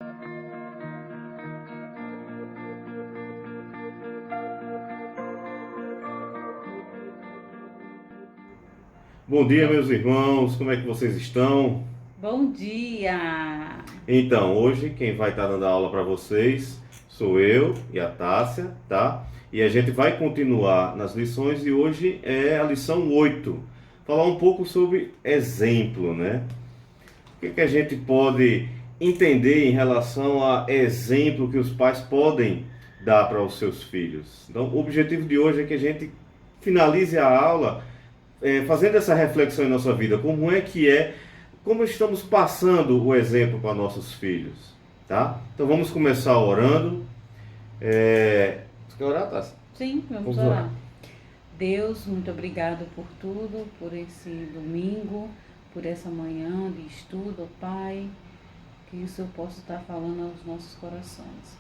Bom dia, meus irmãos, como é que vocês estão? Bom dia! Então, hoje quem vai estar dando aula para vocês sou eu e a Tássia, tá? E a gente vai continuar nas lições e hoje é a lição 8. Falar um pouco sobre exemplo, né? O que a gente pode entender em relação a exemplo que os pais podem dar para os seus filhos? Então, o objetivo de hoje é que a gente finalize a aula fazendo essa reflexão em nossa vida, como estamos passando o exemplo para nossos filhos, tá? Então vamos começar orando. Você quer orar, Tassi? Sim, vamos Vamos orar. orar. Deus, muito obrigado por tudo, por esse domingo, por essa manhã de estudo, ó Pai. Que isso eu possa estar falando aos nossos corações.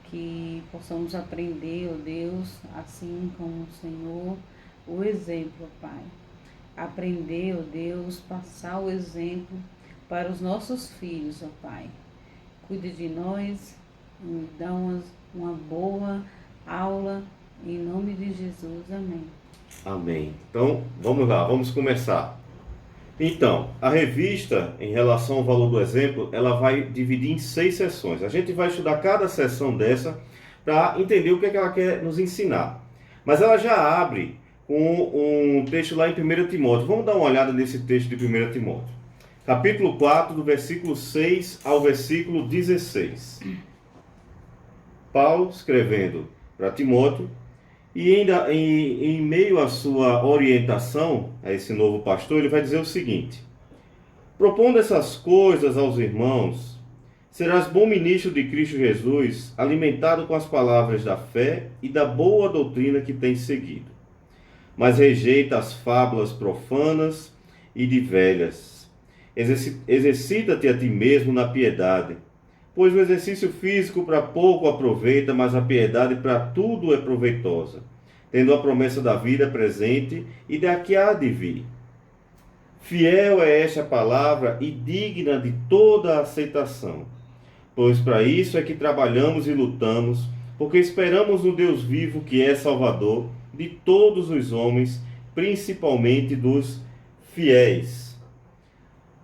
Que possamos aprender, ó Deus, assim como o Senhor, o exemplo, ó Pai. Aprender, ó Deus, passar o exemplo para os nossos filhos, ó Pai. Cuide de nós, nos dá uma boa aula, em nome de Jesus, amém. Amém. Então vamos lá, vamos começar. Então, a revista, em relação ao valor do exemplo, ela vai dividir em 6 sessões. A gente vai estudar cada sessão dessa para entender o que é que ela quer nos ensinar. Mas ela já abre com um texto lá em 1 Timóteo. Vamos dar uma olhada nesse texto de 1 Timóteo. Capítulo 4, do versículo 6 ao versículo 16. Paulo escrevendo para Timóteo, e ainda em meio à sua orientação a esse novo pastor, ele vai dizer o seguinte: propondo essas coisas aos irmãos, serás bom ministro de Cristo Jesus, alimentado com as palavras da fé e da boa doutrina que tens seguido. Mas rejeita as fábulas profanas e de velhas. Exercita-te a ti mesmo na piedade, pois o exercício físico para pouco aproveita, mas a piedade para tudo é proveitosa, tendo a promessa da vida presente e da que há de vir. Fiel é esta palavra e digna de toda a aceitação, pois para isso é que trabalhamos e lutamos, porque esperamos no Deus vivo que é Salvador de todos os homens, principalmente dos fiéis.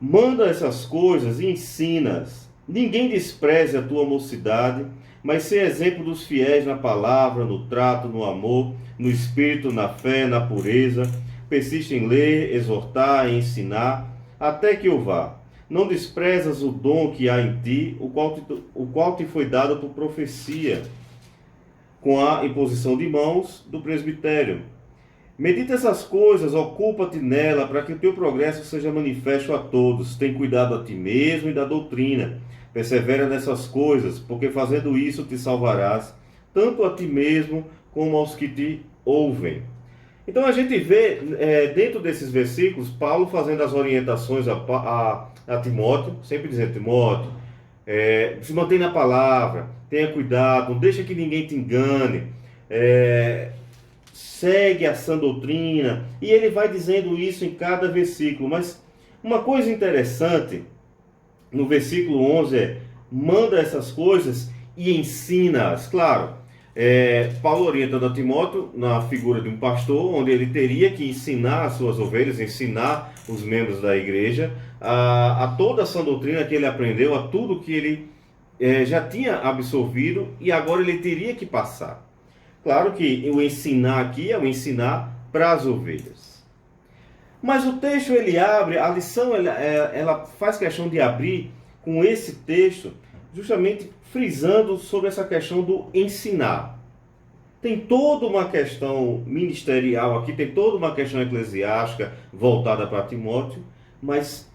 Manda essas coisas e ensina-as. Ninguém despreze a tua mocidade, mas sê exemplo dos fiéis na palavra, no trato, no amor, no espírito, na fé, na pureza. Persiste em ler, exortar e ensinar, até que eu vá. Não desprezas o dom que há em ti, o qual te foi dado por profecia, com a imposição de mãos do presbitério. Medita essas coisas, ocupa-te nela, para que o teu progresso seja manifesto a todos. Tem cuidado a ti mesmo e da doutrina. Persevera nessas coisas, porque fazendo isso te salvarás, tanto a ti mesmo como aos que te ouvem. Então a gente vê, dentro desses versículos, Paulo fazendo as orientações a Timóteo, sempre dizendo: Timóteo, se mantém na palavra, tenha cuidado, não deixa que ninguém te engane, segue a sã doutrina, e ele vai dizendo isso em cada versículo. Mas uma coisa interessante, no versículo 11 manda essas coisas e ensina-as. Claro, Paulo orientando a Timóteo na figura de um pastor, onde ele teria que ensinar as suas ovelhas, ensinar os membros da igreja a toda a sã doutrina que ele aprendeu, a tudo que ele já tinha absorvido e agora ele teria que passar. Claro que o ensinar aqui é o ensinar para as ovelhas. Mas o texto ele abre, a lição ela faz questão de abrir com esse texto, justamente frisando sobre essa questão do ensinar. Tem toda uma questão ministerial aqui, tem toda uma questão eclesiástica voltada para Timóteo, mas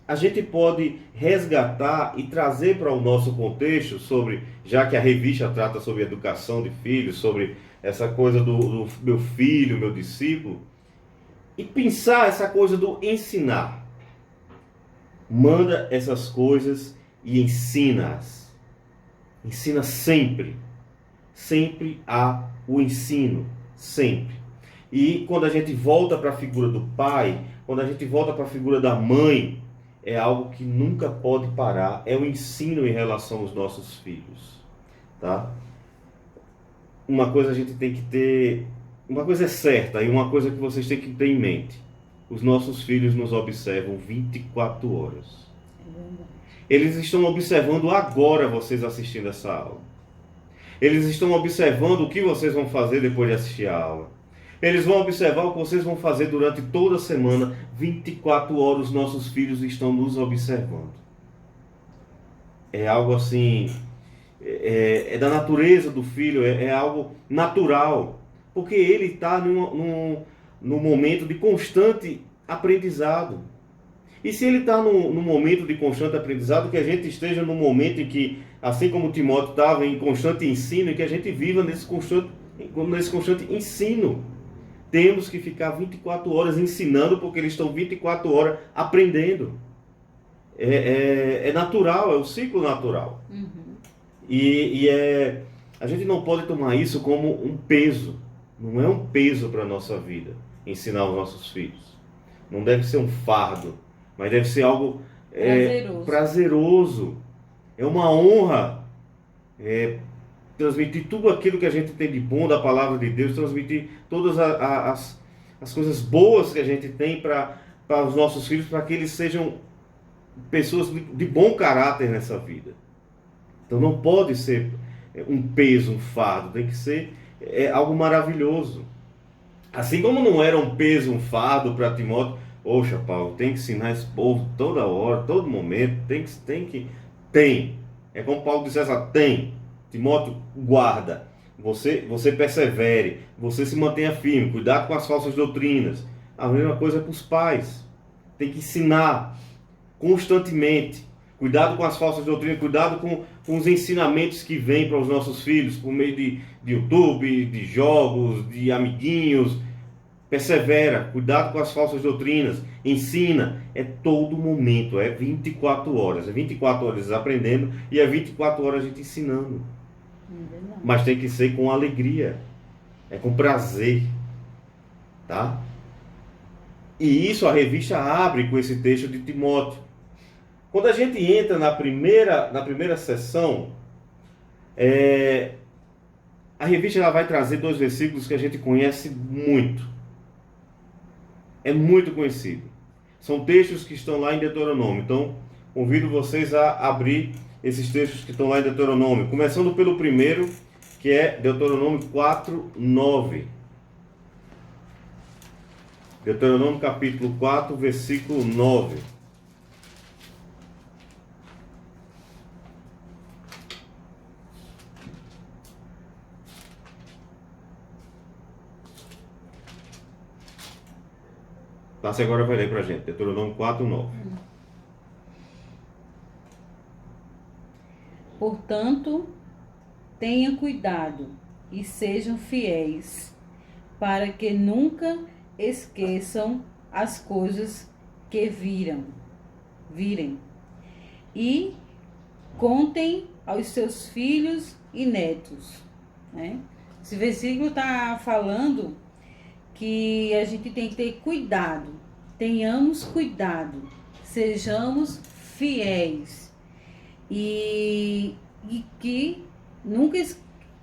a gente pode resgatar e trazer para o nosso contexto sobre, já que a revista trata sobre educação de filhos, sobre essa coisa do meu filho, meu discípulo, e pensar essa coisa do ensinar. Manda essas coisas e ensina-as. Ensina sempre. Sempre há o ensino. Sempre. E quando a gente volta para a figura do pai, quando a gente volta para a figura da mãe, é algo que nunca pode parar, é o ensino em relação aos nossos filhos, tá? Uma coisa a gente tem que ter, uma coisa é certa e uma coisa que vocês têm que ter em mente. Os nossos filhos nos observam 24 horas. Eles estão observando agora vocês assistindo essa aula. Eles estão observando o que vocês vão fazer depois de assistir a aula. Eles vão observar o que vocês vão fazer durante toda a semana. 24 horas nossos filhos estão nos observando. É algo assim, é da natureza do filho, é algo natural. Porque ele está num momento de constante aprendizado. E se ele está num momento de constante aprendizado, que a gente esteja num momento em que, assim como Timóteo estava em constante ensino, e que a gente viva nesse constante ensino. Temos que ficar 24 horas ensinando, porque eles estão 24 horas aprendendo. É natural, é o ciclo natural. Uhum. A gente não pode tomar isso como um peso. Não é um peso para a nossa vida, ensinar os nossos filhos. Não deve ser um fardo, mas deve ser algo prazeroso. É uma honra transmitir tudo aquilo que a gente tem de bom da palavra de Deus, transmitir todas as coisas boas que a gente tem para os nossos filhos, para que eles sejam pessoas de bom caráter nessa vida. Então não pode ser um peso, um fardo, tem que ser algo maravilhoso. Assim como não era um peso, um fardo para Timóteo, poxa, Paulo, tem que ensinar esse povo toda hora, todo momento, tem. É como Paulo dissesse, tem. Timóteo, guarda, você persevere, você se mantenha firme, cuidado com as falsas doutrinas. A mesma coisa para os pais. Tem que ensinar constantemente. Cuidado com as falsas doutrinas, cuidado com os ensinamentos que vêm para os nossos filhos, por meio de YouTube, de jogos, de amiguinhos. Persevera, cuidado com as falsas doutrinas, ensina, é todo momento, é 24 horas. É 24 horas aprendendo e é 24 horas a gente ensinando. Mas tem que ser com alegria, é com prazer, tá? E isso a revista abre com esse texto de Timóteo. Quando a gente entra na primeira sessão, a revista ela vai trazer 2 versículos que a gente conhece muito. É muito conhecido. São textos que estão lá em Deuteronômio. Então, convido vocês a abrir esses textos que estão lá em Deuteronômio. Começando pelo primeiro, que é Deuteronômio 4:9. Deuteronômio capítulo 4, versículo 9. Tassi agora vai ler para a gente. Deuteronômio 4:9. Portanto, tenha cuidado e sejam fiéis, para que nunca esqueçam as coisas que virem, e contem aos seus filhos e netos. Né? Esse versículo está falando que a gente tem que ter cuidado, tenhamos cuidado, sejamos fiéis e que nunca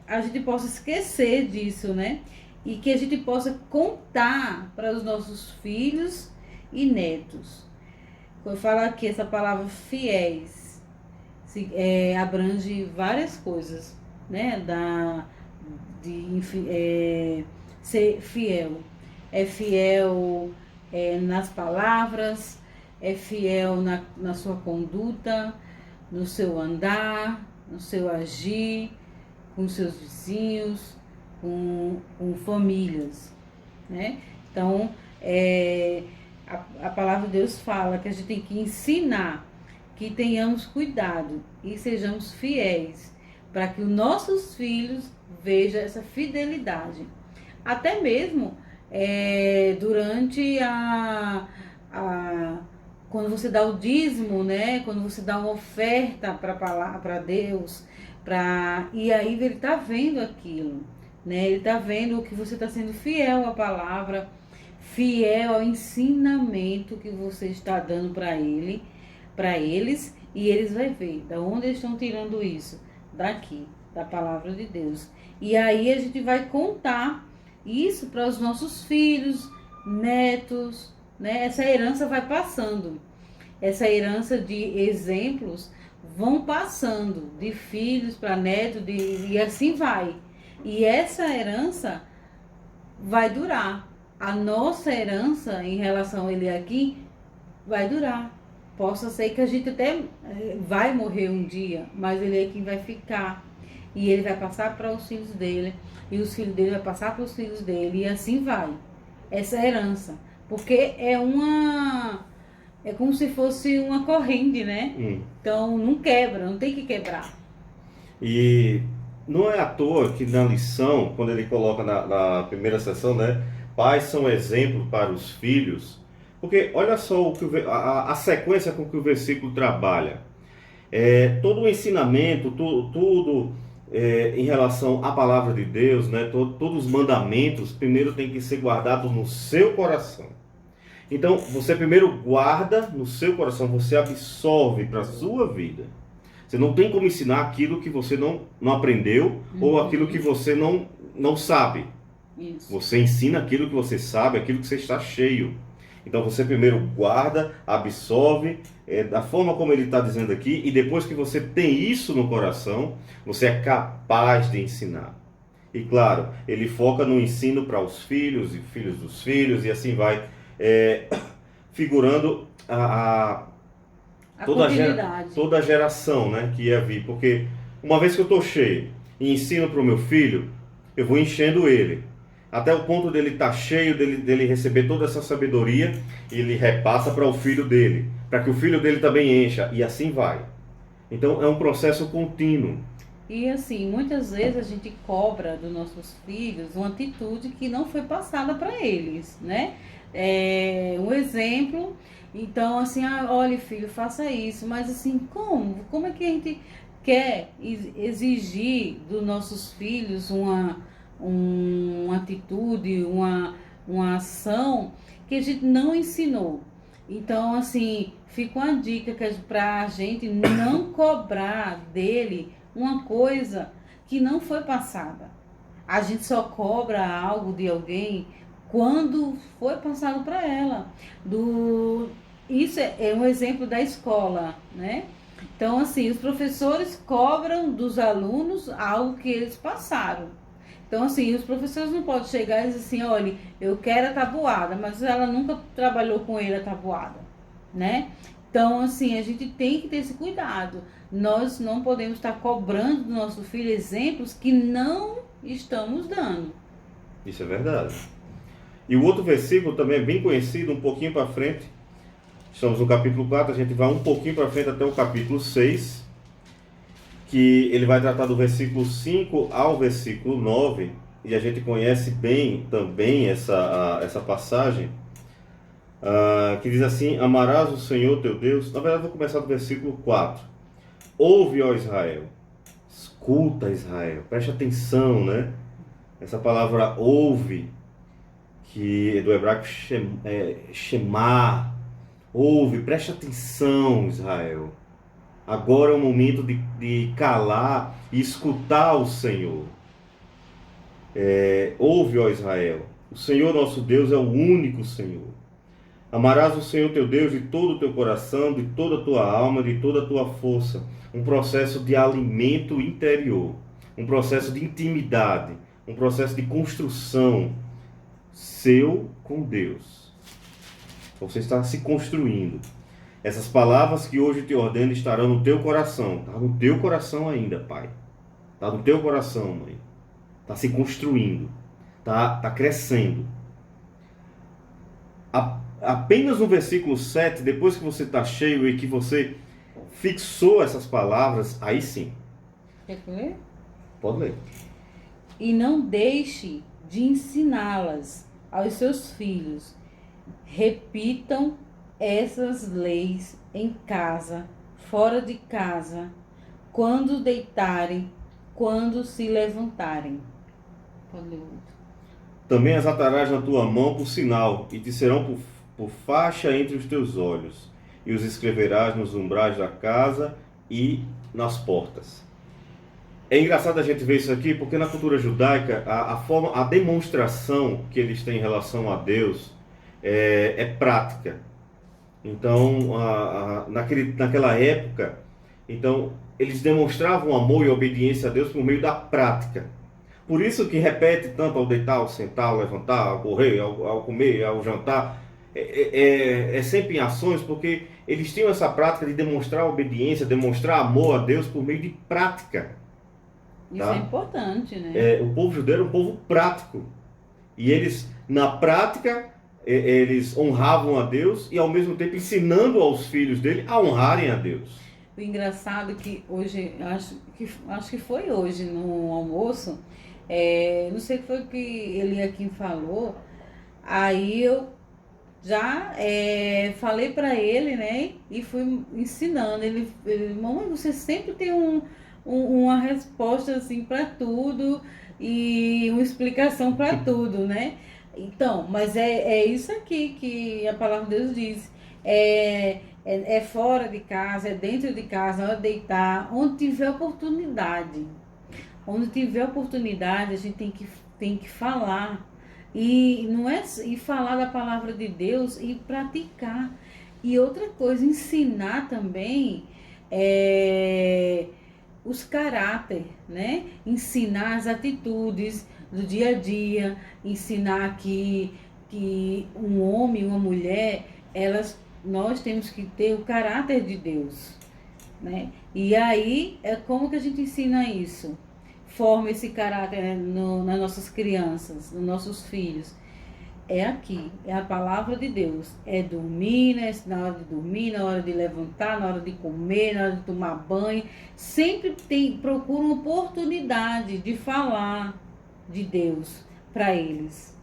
a gente possa esquecer disso, né? E que a gente possa contar para os nossos filhos e netos. Quando eu falo aqui essa palavra fiéis, abrange várias coisas, né? Ser fiel. É fiel nas palavras, é fiel na sua conduta, no seu andar, no seu agir, com seus vizinhos, com famílias, né? Então, a palavra de Deus fala que a gente tem que ensinar, que tenhamos cuidado e sejamos fiéis, para que os nossos filhos vejam essa fidelidade. Até mesmo durante quando você dá o dízimo, né? Quando você dá uma oferta para Deus, e aí ele está vendo aquilo, né? Ele está vendo que você está sendo fiel à palavra, fiel ao ensinamento que você está dando para ele, para eles e eles vão ver da onde eles estão tirando isso, daqui, da palavra de Deus. E aí a gente vai contar isso para os nossos filhos, netos, né? Essa herança vai passando. Essa herança de exemplos vão passando de filhos para netos e assim vai. E essa herança vai durar. A nossa herança em relação a ele aqui vai durar. Possa ser que a gente até vai morrer um dia, mas ele aqui vai ficar. E ele vai passar para os filhos dele, e os filhos dele vai passar para os filhos dele, e assim vai. Essa herança. Porque é como se fosse uma corrente, né? Então não quebra, não tem que quebrar. E não é à toa que na lição, quando ele coloca na primeira sessão, né? Pais são exemplo para os filhos. Porque olha só a sequência com que o versículo trabalha. Todo o ensinamento, tudo em relação à palavra de Deus, né? Todos os mandamentos, primeiro tem que ser guardado no seu coração. Então, você primeiro guarda no seu coração, você absorve para a sua vida. Você não tem como ensinar aquilo que você não aprendeu ou aquilo que você não sabe. Isso. Você ensina aquilo que você sabe, aquilo que você está cheio. Então você primeiro guarda, absorve, da forma como ele está dizendo aqui, e depois que você tem isso no coração, você é capaz de ensinar. E claro, ele foca no ensino para os filhos e filhos dos filhos, e assim vai figurando toda a geração, né, que ia vir. Porque uma vez que eu estou cheio e ensino para o meu filho, eu vou enchendo ele. Até o ponto dele estar cheio, dele receber toda essa sabedoria, e ele repassa para o filho dele, para que o filho dele também encha, e assim vai. Então é um processo contínuo. E assim, muitas vezes a gente cobra dos nossos filhos uma atitude que não foi passada para eles, né? Um exemplo, então assim, olha filho, faça isso, mas assim, como é que a gente quer exigir dos nossos filhos uma atitude, uma ação que a gente não ensinou? Então assim, fica uma dica para a gente não cobrar dele uma coisa que não foi passada. A gente só cobra algo de alguém quando foi passado para ela. Isso é um exemplo da escola, né? Então, assim, os professores cobram dos alunos algo que eles passaram. Então, assim, os professores não podem chegar e dizer assim, olha, eu quero a tabuada, mas ela nunca trabalhou com ele a tabuada, né? Então, assim, a gente tem que ter esse cuidado. Nós não podemos estar cobrando do nosso filho exemplos que não estamos dando. Isso é verdade. E o outro versículo também é bem conhecido, um pouquinho para frente. Estamos no capítulo 4, a gente vai um pouquinho para frente até o capítulo 6, que ele vai tratar do versículo 5 ao versículo 9, e a gente conhece bem também essa passagem, que diz assim: amarás o Senhor teu Deus. Na verdade, vou começar do versículo 4. Ouve, ó Israel, escuta, Israel, preste atenção, né? Essa palavra ouve, que é do hebraico shema, ouve, preste atenção, Israel. Agora é o momento de calar e escutar o Senhor. Ouve, ó Israel, o Senhor nosso Deus é o único Senhor. Amarás o Senhor teu Deus de todo o teu coração, de toda a tua alma, de toda a tua força. Um processo de alimento interior, um processo de intimidade, um processo de construção seu com Deus. Você está se construindo. Essas palavras que hoje te ordeno estarão no teu coração. Está no teu coração ainda, pai. Está no teu coração, mãe. Está se construindo. Está crescendo. Apenas no versículo 7, depois que você está cheio e que você fixou essas palavras, aí sim. Quer ler? Pode ler. E não deixe de ensiná-las aos seus filhos. Repitam essas leis em casa, fora de casa, quando deitarem, quando se levantarem. Pode ler outro. Também as atarás na tua mão por sinal, e te serão por faixa entre os teus olhos. e os escreverás nos umbrais da casa e nas portas. É engraçado a gente ver isso aqui, porque na cultura judaica, a demonstração que eles têm em relação a Deus é prática. Então, naquela época, então, eles demonstravam amor e obediência a Deus por meio da prática. Por isso que repete tanto ao deitar, ao sentar, ao levantar, ao correr, ao comer, ao jantar. É sempre em ações, porque eles tinham essa prática de demonstrar obediência, demonstrar amor a Deus por meio de prática. Isso Tá? é importante, né? O povo judeu era um povo prático. E eles, na prática, eles honravam a Deus e ao mesmo tempo ensinando aos filhos dele a honrarem a Deus. O engraçado é que hoje, acho que foi hoje no almoço, não sei o que foi que ele aqui falou, aí eu já falei para ele, né, e fui ensinando. Ele, mamãe, você sempre tem uma resposta assim para tudo e uma explicação para tudo, né? Então, mas é isso aqui que a palavra de Deus diz. É fora de casa, é dentro de casa, é deitar, onde tiver oportunidade. Onde tiver oportunidade, a gente tem que falar. E não é e falar da palavra de Deus e praticar. E outra coisa, ensinar também os caráter, né? Ensinar as atitudes do dia a dia, ensinar que um homem e uma mulher, nós temos que ter o caráter de Deus, né? E aí, como que a gente ensina isso? Forma esse caráter nas nossas crianças, nos nossos filhos. É aqui, é a palavra de Deus. É dormir, né? Na hora de dormir, na hora de levantar, na hora de comer, na hora de tomar banho. Sempre procura uma oportunidade de falar de Deus para eles.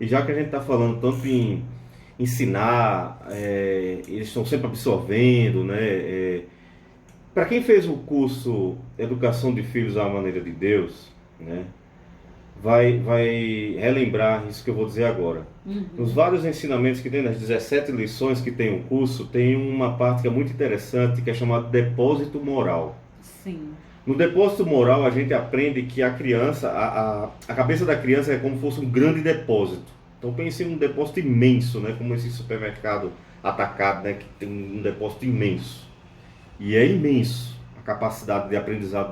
E já que a gente está falando tanto em ensinar, eles estão sempre absorvendo, né? Para quem fez o curso Educação de Filhos à Maneira de Deus, né? Vai relembrar isso que eu vou dizer agora. Uhum. Nos vários ensinamentos que tem, nas 17 lições que tem o curso, tem uma parte que é muito interessante, que é chamada depósito moral. Sim. No depósito moral, a gente aprende que a criança, a cabeça da criança é como se fosse um grande depósito. Então pense em um depósito imenso, né? Como esse supermercado atacado, né? Que tem um depósito imenso. E é imenso a capacidade de aprendizado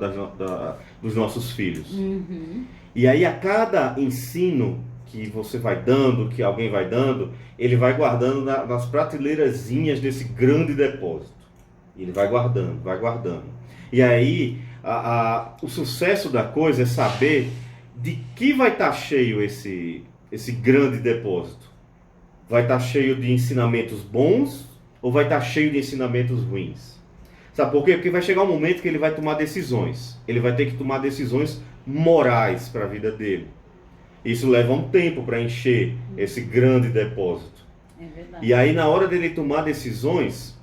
dos nossos filhos. Uhum. E aí a cada ensino que você vai dando, que alguém vai dando, ele vai guardando nas prateleirazinhas desse grande depósito. E ele vai guardando, vai guardando. E aí o sucesso da coisa é saber de que vai estar cheio esse grande depósito. Vai estar cheio de ensinamentos bons ou vai estar cheio de ensinamentos ruins? Sabe por quê? Porque vai chegar um momento que ele vai tomar decisões. Ele vai ter que tomar decisões morais para a vida dele. Isso leva um tempo para encher esse grande depósito. É verdade. E aí, na hora dele tomar decisões,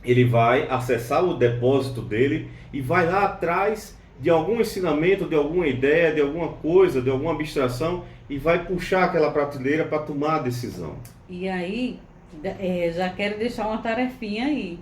ele vai acessar o depósito dele e vai lá atrás de algum ensinamento, de alguma ideia, de alguma coisa, de alguma abstração e vai puxar aquela prateleira para tomar a decisão. E aí, já quero deixar uma tarefinha aí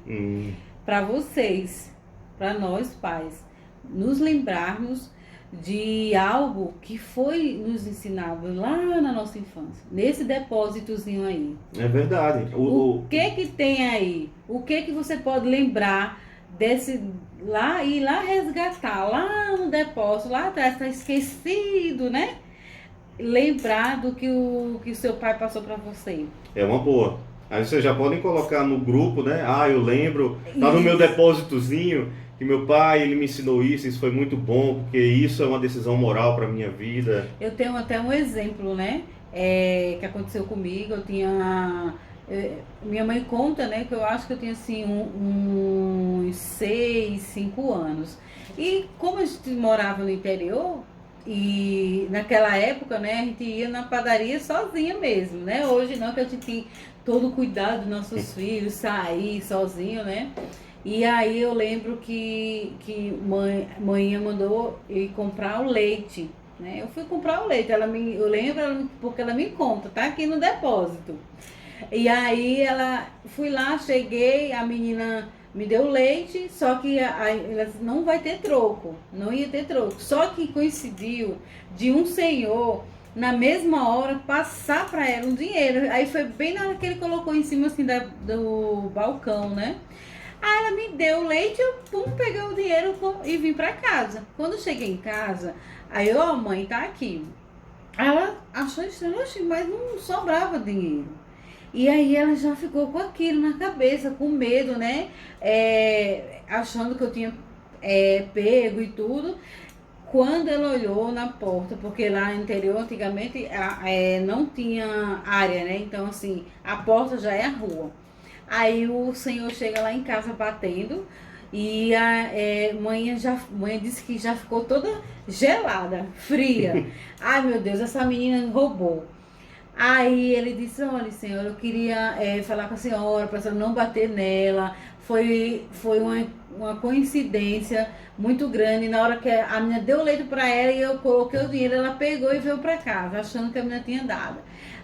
para vocês, para nós pais, nos lembrarmos de algo que foi nos ensinado lá na nossa infância, nesse depósitozinho aí. É verdade. O que tem aí? O que você pode lembrar desse lá e lá resgatar lá no depósito, lá atrás, está esquecido, né? Lembrar do que o seu pai passou para você. É uma boa. Aí vocês já podem colocar no grupo, né? Eu lembro, tá no meu depósitozinho que meu pai, ele me ensinou isso foi muito bom, porque isso é uma decisão moral para minha vida. Eu tenho até um exemplo, né? Que aconteceu comigo. Eu tinha... minha mãe conta, né? Que eu acho que eu tinha, assim, uns 6, 5 anos. E como a gente morava no interior, e naquela época, né? A gente ia na padaria sozinha mesmo, né? Hoje não, que a gente tem todo o cuidado dos nossos filhos, sair sozinho, né? E aí eu lembro que mãe mandou ir comprar o leite, né? Eu fui comprar o leite, eu lembro porque ela me conta, tá aqui no depósito. E aí fui lá, cheguei, a menina me deu leite, só que ela disse, não vai ter troco, não ia ter troco. Só que coincidiu de um senhor, na mesma hora, passar para ela um dinheiro. Aí foi bem na hora que ele colocou em cima assim do balcão, né? Aí ela me deu o leite, eu peguei o dinheiro e vim para casa. Quando eu cheguei em casa, aí eu, mãe, tá aqui. Ela achou estranho, mas não sobrava dinheiro. E aí ela já ficou com aquilo na cabeça, com medo, né? Achando que eu tinha pego e tudo. Quando ela olhou na porta, porque lá no interior antigamente não tinha área, né? Então assim, a porta já é a rua. Aí o senhor chega lá em casa batendo e mãe disse que já ficou toda gelada, fria. Ai meu Deus, essa menina roubou. Aí ele disse, olha senhor, eu queria falar com a senhora, para a senhora não bater nela. Foi uma coincidência muito grande. Na hora que a menina deu o leite para ela e eu coloquei o dinheiro, ela pegou e veio para casa, achando que a menina tinha dado.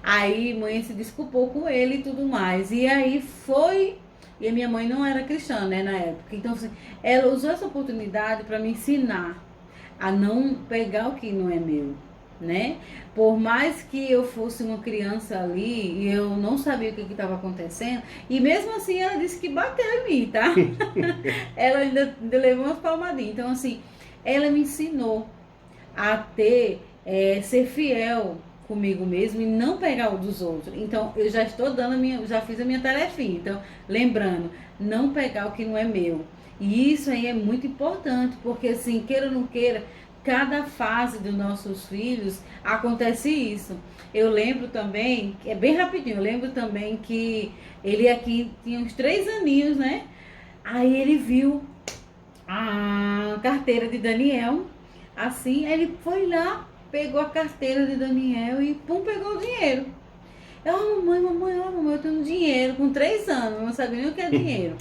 Aí mãe se desculpou com ele e tudo mais. E aí foi. E a minha mãe não era cristã, né, na época. Então, assim, ela usou essa oportunidade para me ensinar a não pegar o que não é meu, né? Por mais que eu fosse uma criança ali e eu não sabia o que estava acontecendo, e mesmo assim ela disse que bateu em mim, tá? Ela ainda levou umas palmadinhas. Então, assim, ela me ensinou a ser fiel comigo mesmo e não pegar o dos outros. Então, eu já estou já fiz a minha tarefinha. Então, lembrando, não pegar o que não é meu. E isso aí é muito importante, porque assim, queira ou não queira, cada fase dos nossos filhos acontece isso. Eu lembro também, é bem rapidinho, eu lembro também que ele aqui tinha uns 3 aninhos, né? Aí ele viu a carteira de Daniel, assim, aí ele foi lá, pegou a carteira de Daniel e pegou o dinheiro. Eu, mamãe, eu tenho dinheiro, com 3 anos, eu não sabia nem o que é dinheiro.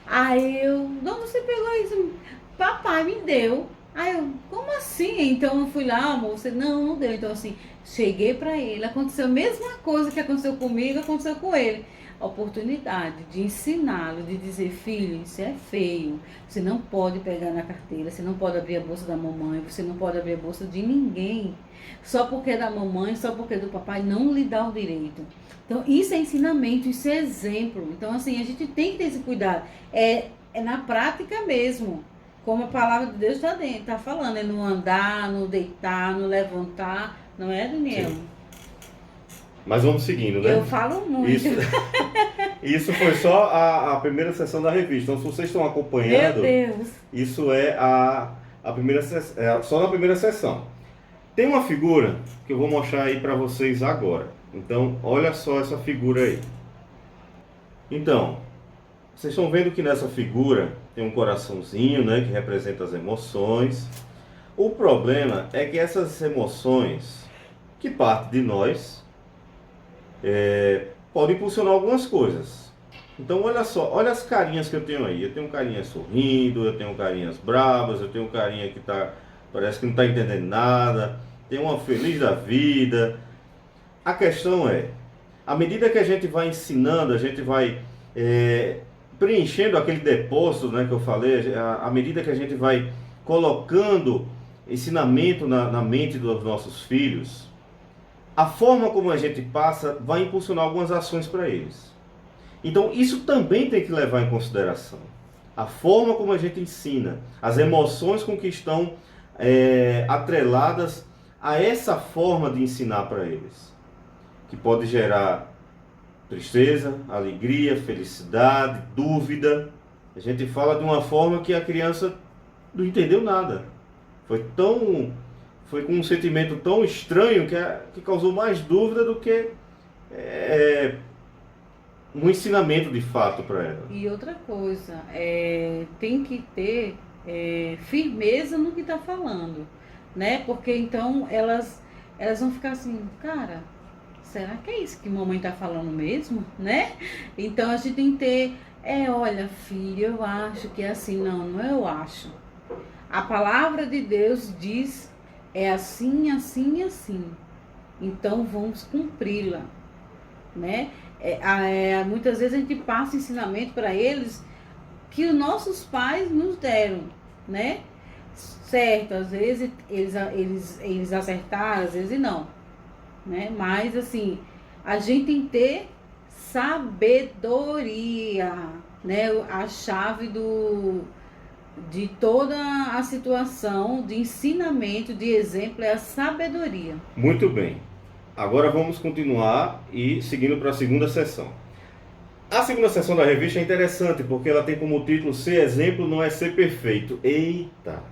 Aí eu, de onde você pegou isso? Papai me deu. Aí eu, como assim? Então eu fui lá, amor, você não deu. Então assim, cheguei pra ele, aconteceu a mesma coisa que aconteceu comigo, aconteceu com ele. A oportunidade de ensiná-lo, de dizer, filho, isso é feio. Você não pode pegar na carteira, você não pode abrir a bolsa da mamãe, você não pode abrir a bolsa de ninguém. Só porque é da mamãe, só porque é do papai, não lhe dá o direito. Então, isso é ensinamento, isso é exemplo. Então, assim, a gente tem que ter esse cuidado. É na prática mesmo. Como a palavra de Deus está dentro, está falando, é no andar, no deitar, no levantar, não é, Daniel? Sim. Mas vamos seguindo, né? Eu falo muito. Isso foi só a primeira sessão da revista. Então, se vocês estão acompanhando, meu Deus, isso é a primeira só na primeira sessão. Tem uma figura que eu vou mostrar aí para vocês agora. Então, olha só essa figura aí. Então, vocês estão vendo que nessa figura tem um coraçãozinho, né, que representa as emoções. O problema é que essas emoções, que partem de nós, podem impulsionar algumas coisas. Então, olha só, olha as carinhas que eu tenho aí. Eu tenho carinhas sorrindo, eu tenho carinhas bravas, eu tenho carinha que parece que não está entendendo nada, tem uma feliz da vida. A questão é, à medida que a gente vai ensinando, a gente vai preenchendo aquele depósito, né, que eu falei, à medida que a gente vai colocando ensinamento na mente dos nossos filhos, a forma como a gente passa vai impulsionar algumas ações para eles. Então isso também tem que levar em consideração. A forma como a gente ensina, as emoções com que estão atreladas a essa forma de ensinar para eles, que pode gerar tristeza, alegria, felicidade, dúvida. A gente fala de uma forma que a criança não entendeu nada. Foi com um sentimento tão estranho que causou mais dúvida do que um ensinamento de fato para ela. E outra coisa, tem que ter firmeza no que está falando, né? Porque então elas vão ficar assim, cara, será que é isso que mamãe está falando mesmo, né? Então a gente tem que ter, olha filho, eu acho que é assim, não eu acho. A palavra de Deus diz, é assim, assim e assim. Então vamos cumpri-la, né? muitas vezes a gente passa ensinamento para eles que os nossos pais nos deram, né? Certo, às vezes eles acertaram, às vezes não, né? Mas assim, a gente tem que ter sabedoria, né? A chave de toda a situação, de ensinamento, de exemplo, é a sabedoria. Muito bem. Agora vamos continuar e seguindo para a segunda sessão. A segunda sessão da revista é interessante porque ela tem como título Ser exemplo não é ser perfeito. Eita!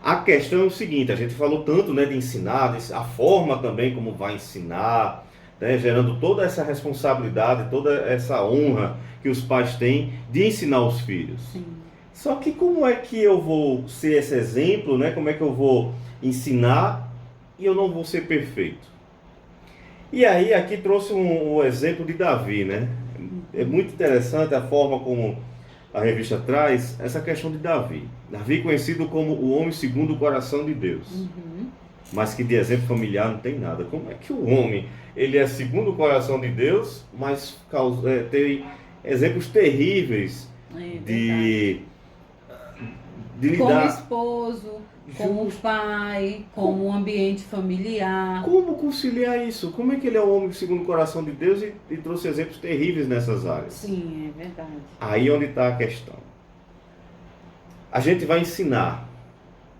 A questão é o seguinte, a gente falou tanto, né, de ensinar, a forma também como vai ensinar, né, gerando toda essa responsabilidade, toda essa honra que os pais têm de ensinar os filhos. Sim. Só que como é que eu vou ser esse exemplo, né? Como é que eu vou ensinar e eu não vou ser perfeito? E aí aqui trouxe um exemplo de Davi, né? É muito interessante a forma como a revista traz essa questão de Davi. Davi conhecido como o homem segundo o coração de Deus. Mas que de exemplo familiar não tem nada. Como é que o homem, ele é segundo o coração de Deus, mas tem exemplos terríveis de lidar como esposo, como pai, como ambiente familiar. Como conciliar isso? Como é que ele é o homem segundo o coração de Deus e trouxe exemplos terríveis nessas áreas? Sim, é verdade. Aí onde está a questão. A gente vai ensinar,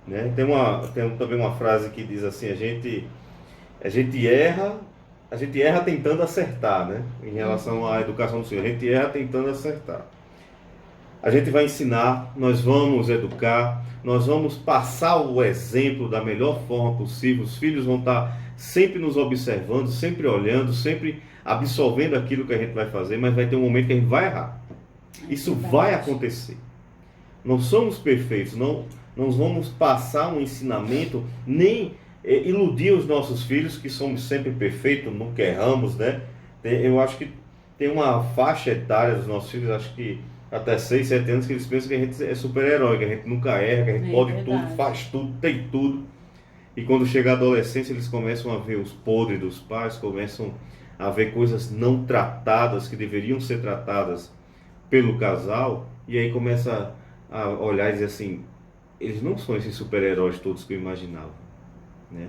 né? Tem também uma frase que diz assim, a gente erra tentando acertar, né? Em relação à educação do Senhor, a gente erra tentando acertar. A gente vai ensinar, nós vamos educar, nós vamos passar o exemplo da melhor forma possível. Os filhos vão estar sempre nos observando, sempre olhando, sempre absorvendo aquilo que a gente vai fazer, mas vai ter um momento que a gente vai errar. Isso vai acontecer. Não somos perfeitos, não vamos passar um ensinamento, nem iludir os nossos filhos que somos sempre perfeitos, nunca erramos, né? Eu acho que tem uma faixa etária dos nossos filhos, acho que até 6, 7 anos, que eles pensam que a gente é super-herói, que a gente nunca erra, que a gente pode tudo, faz tudo, tem tudo. E quando chega a adolescência, eles começam a ver os podres dos pais, começam a ver coisas não tratadas, que deveriam ser tratadas pelo casal, e aí começa a olhar e dizer assim, eles não são esses super-heróis todos que eu imaginava, né?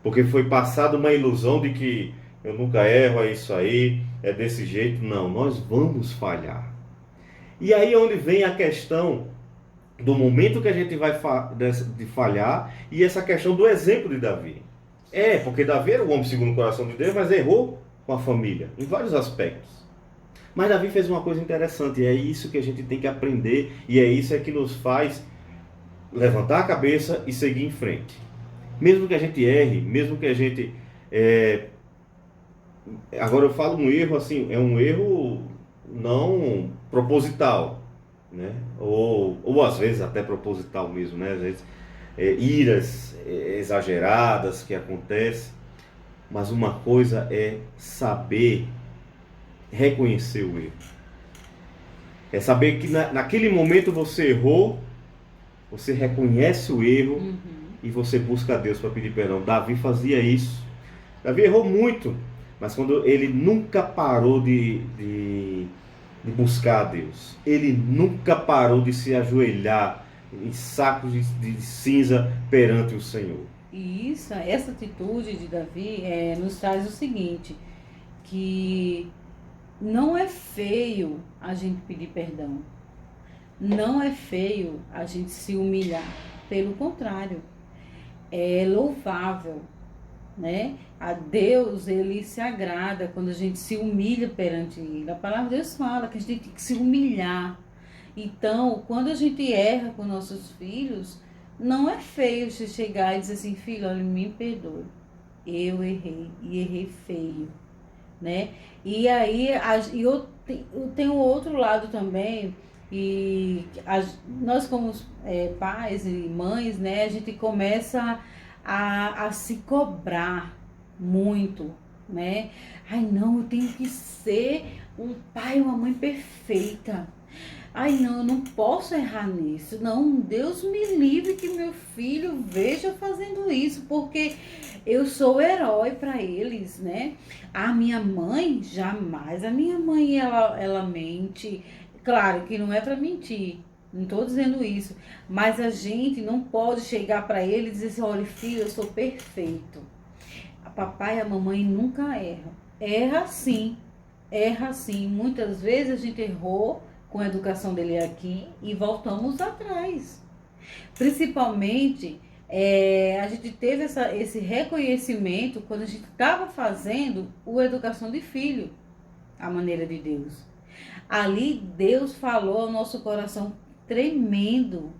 Porque foi passada uma ilusão de que eu nunca erro, é isso aí, é desse jeito. Não, nós vamos falhar. E aí é onde vem a questão do momento que a gente vai de falhar e essa questão do exemplo de Davi. Porque Davi era o homem segundo o coração de Deus, mas errou com a família, em vários aspectos. Mas Davi fez uma coisa interessante, e é isso que a gente tem que aprender, e é isso que nos faz levantar a cabeça e seguir em frente. Mesmo que a gente erre, mesmo que a gente... Agora eu falo um erro assim, é um erro não proposital, né? Ou às vezes até proposital mesmo, né? Às vezes iras exageradas que acontecem, mas uma coisa é saber reconhecer o erro, é saber que naquele momento você errou, você reconhece o erro e você busca a Deus para pedir perdão. Davi fazia isso. Davi errou muito, mas quando ele nunca parou de buscar a Deus, ele nunca parou de se ajoelhar em sacos de cinza perante o Senhor. E essa atitude de Davi nos traz o seguinte, que não é feio a gente pedir perdão, não é feio a gente se humilhar, pelo contrário, é louvável, né? A Deus, ele se agrada quando a gente se humilha perante ele. A palavra de Deus fala que a gente tem que se humilhar. Então, quando a gente erra com nossos filhos, não é feio você chegar e dizer assim, filho, olha, me perdoe, eu errei, e errei feio, né? E aí, eu tenho outro lado também, e nós como pais e mães, né, a gente começa a se cobrar muito, né? Ai, não, eu tenho que ser um pai e uma mãe perfeita. Ai, não, eu não posso errar nisso. Não, Deus me livre que meu filho veja fazendo isso, porque Eu sou o herói para eles, né? A minha mãe, jamais. A minha mãe, ela mente. Claro que não é para mentir. Não estou dizendo isso. Mas a gente não pode chegar para ele e dizer assim, olha, filho, eu sou perfeito. A papai e a mamãe nunca erram. Erra sim. Erra sim. Muitas vezes a gente errou com a educação dele aqui e voltamos atrás. Principalmente, a gente teve esse reconhecimento quando a gente estava fazendo a educação de filho, a maneira de Deus. Ali, Deus falou ao nosso coração tremendo.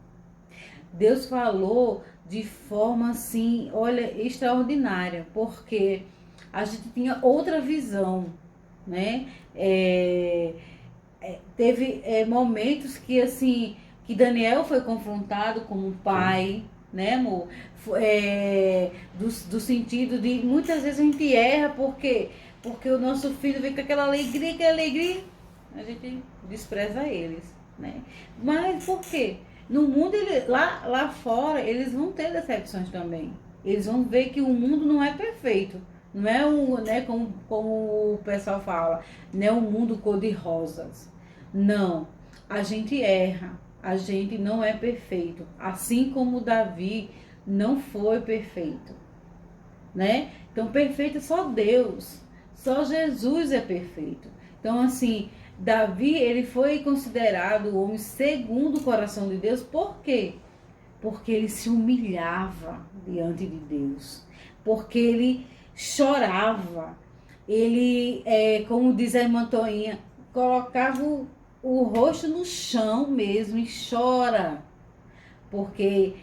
Deus falou de forma assim, olha, extraordinária, porque a gente tinha outra visão, né? Teve momentos que assim, que Daniel foi confrontado como um pai, né, amor? Do sentido de muitas vezes a gente erra porque o nosso filho vem com aquela alegria, a gente despreza eles, né? Mas por quê? No mundo, lá fora, eles vão ter decepções também. Eles vão ver que o mundo não é perfeito. Não é né, como o pessoal fala, não é um mundo cor-de-rosas. Não, a gente erra, a gente não é perfeito. Assim como Davi não foi perfeito, né? Então, perfeito é só Deus, só Jesus é perfeito. Então, assim, Davi, ele foi considerado o homem segundo o coração de Deus. Por quê? Porque ele se humilhava diante de Deus. Porque ele chorava. Ele, como diz a irmã Toinha, colocava o rosto no chão mesmo e chora. Porque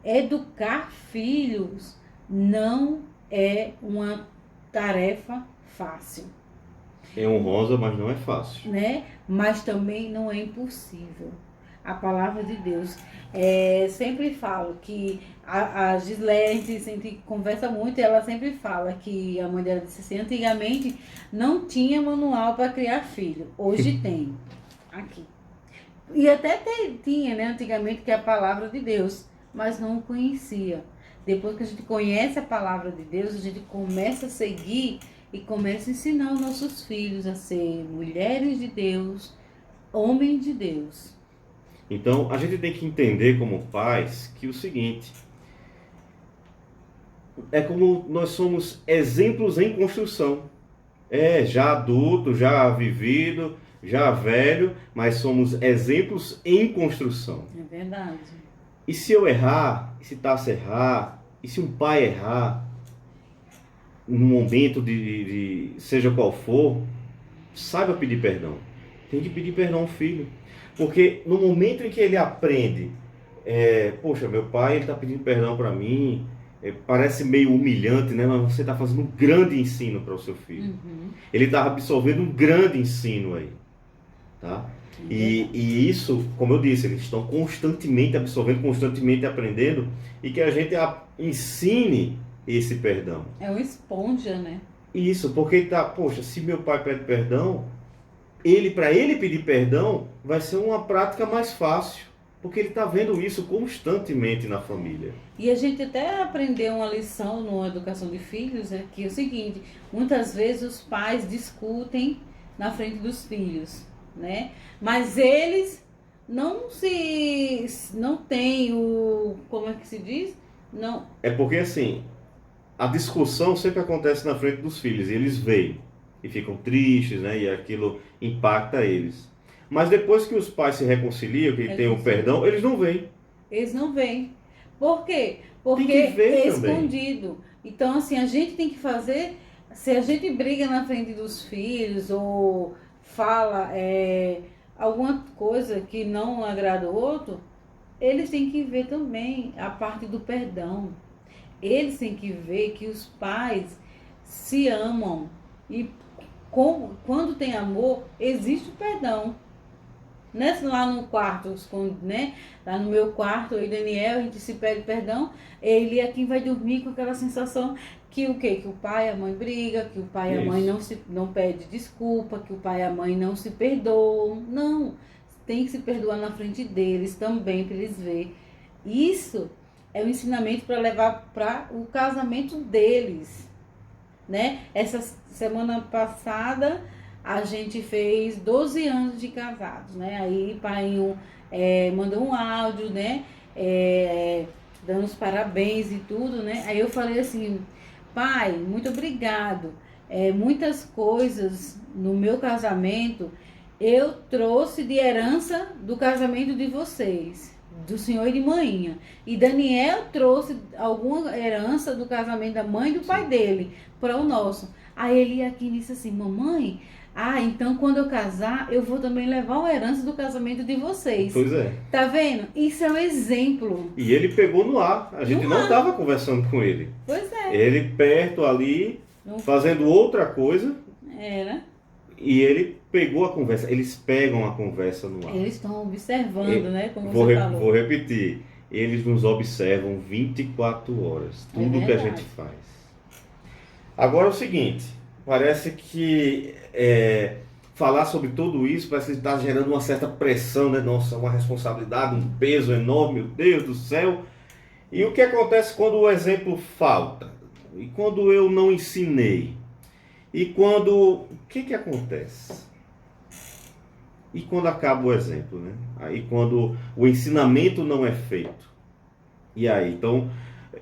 educar filhos não é uma tarefa fácil. É honrosa, mas não é fácil. Né? Mas também não é impossível. A palavra de Deus. Sempre falo que a Gislaine, a gente conversa muito, e ela sempre fala que a mãe dela disse assim, antigamente não tinha manual para criar filho. Hoje tem. Aqui. E até tinha, né, antigamente, que é a palavra de Deus, mas não conhecia. Depois que a gente conhece a palavra de Deus, a gente começa a seguir e começa a ensinar os nossos filhos a ser mulheres de Deus, homens de Deus. Então, a gente tem que entender como pais que o seguinte, é como nós somos exemplos em construção. Já adulto, já vivido, já velho, mas somos exemplos em construção. É verdade. E se eu errar, e se Tassi errar, e se um pai errar, no momento de seja qual for, saiba pedir perdão. Tem que pedir perdão ao filho. Porque no momento em que ele aprende, poxa, meu pai está pedindo perdão para mim, parece meio humilhante, né? Mas você está fazendo um grande ensino para o seu filho. Uhum. Ele está absorvendo um grande ensino aí. Tá? E isso, como eu disse, eles estão constantemente absorvendo, constantemente aprendendo, e que a gente ensine esse perdão. É uma esponja, né? Isso, porque poxa, se meu pai pede perdão, para ele pedir perdão, vai ser uma prática mais fácil, porque ele está vendo isso constantemente na família. E a gente até aprendeu uma lição na educação de filhos, que é o seguinte, muitas vezes os pais discutem na frente dos filhos, né? Mas eles não têm como é que se diz? Não. É porque assim, a discussão sempre acontece na frente dos filhos, e eles veem e ficam tristes, né? E aquilo impacta eles. Mas depois que os pais se reconciliam, que têm o perdão, eles não veem. Eles não veem. Por quê? Porque tem que ver é também. Escondido. Então, assim, a gente tem que fazer... Se a gente briga na frente dos filhos ou fala alguma coisa que não agrada o outro, eles têm que ver também a parte do perdão. Eles têm que ver que os pais se amam. E quando tem amor, existe o perdão. Né? Lá no quarto, né? Lá no meu quarto, eu e Daniel, a gente se pede perdão, ele é quem vai dormir com aquela sensação que o quê? Que o pai e a mãe brigam, que o pai e a mãe não pede desculpa, que o pai e a mãe não se perdoam. Não, tem que se perdoar na frente deles também, para eles verem. Isso é um ensinamento para levar para o casamento deles, né? Essa semana passada a gente fez 12 anos de casados, né? Aí pai mandou um áudio, né? Dando os parabéns e tudo, né? Aí eu falei assim, pai, muito obrigado. Muitas coisas no meu casamento eu trouxe de herança do casamento de vocês, do senhor e de manhã. E Daniel trouxe alguma herança do casamento da mãe e do pai dele para o nosso. Aí ele aqui disse assim, mamãe, então quando eu casar, eu vou também levar uma herança do casamento de vocês. Pois é. Tá vendo? Isso é um exemplo. E ele pegou no ar. A gente não estava conversando com ele. Pois é. Ele perto ali, fazendo outra coisa. Era. E ele pegou a conversa. Eles pegam a conversa no ar. Eles estão observando, né? Como você falou. Vou repetir. Eles nos observam 24 horas. Tudo que a gente faz. Agora é o seguinte. Parece que falar sobre tudo isso parece que está gerando uma certa pressão, né? Nossa, uma responsabilidade, um peso enorme, meu Deus do céu. E o que acontece quando o exemplo falta? E quando eu não ensinei? E quando... O que acontece? E quando acaba o exemplo, né? Aí quando o ensinamento não é feito. E aí, então...